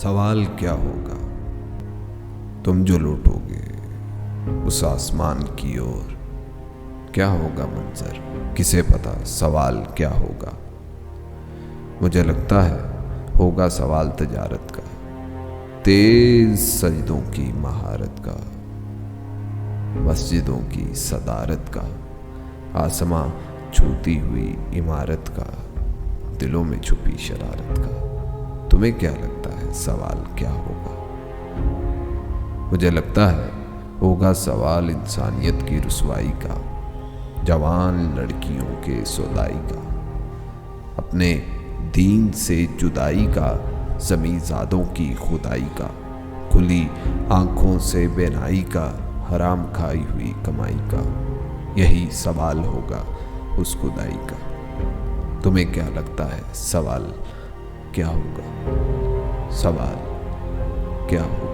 सवाल क्या होगा? तुम जो लौटोगे उस आसमान की ओर, क्या होगा मंजर किसे पता? सवाल क्या होगा? मुझे लगता है होगा सवाल तजारत का, तेज सजदों की महारत का, मस्जिदों की सदारत का, आसमां छूती हुई इमारत का, दिलों में छुपी शरारत का। तुम्हें क्या लगता है सवाल क्या होगा? मुझे लगता है होगा सवाल इंसानियत की रुसवाई का, जवान लड़कियों के सौदाई का, अपने दीन से जुदाई का, ज़मीज़ादों की खुदाई का, खुली आंखों से बेनाई का, हराम खाई हुई कमाई का। यही सवाल होगा उस खुदाई का। तुम्हें क्या लगता है सवाल क्या होगा? सवाल क्या होगा?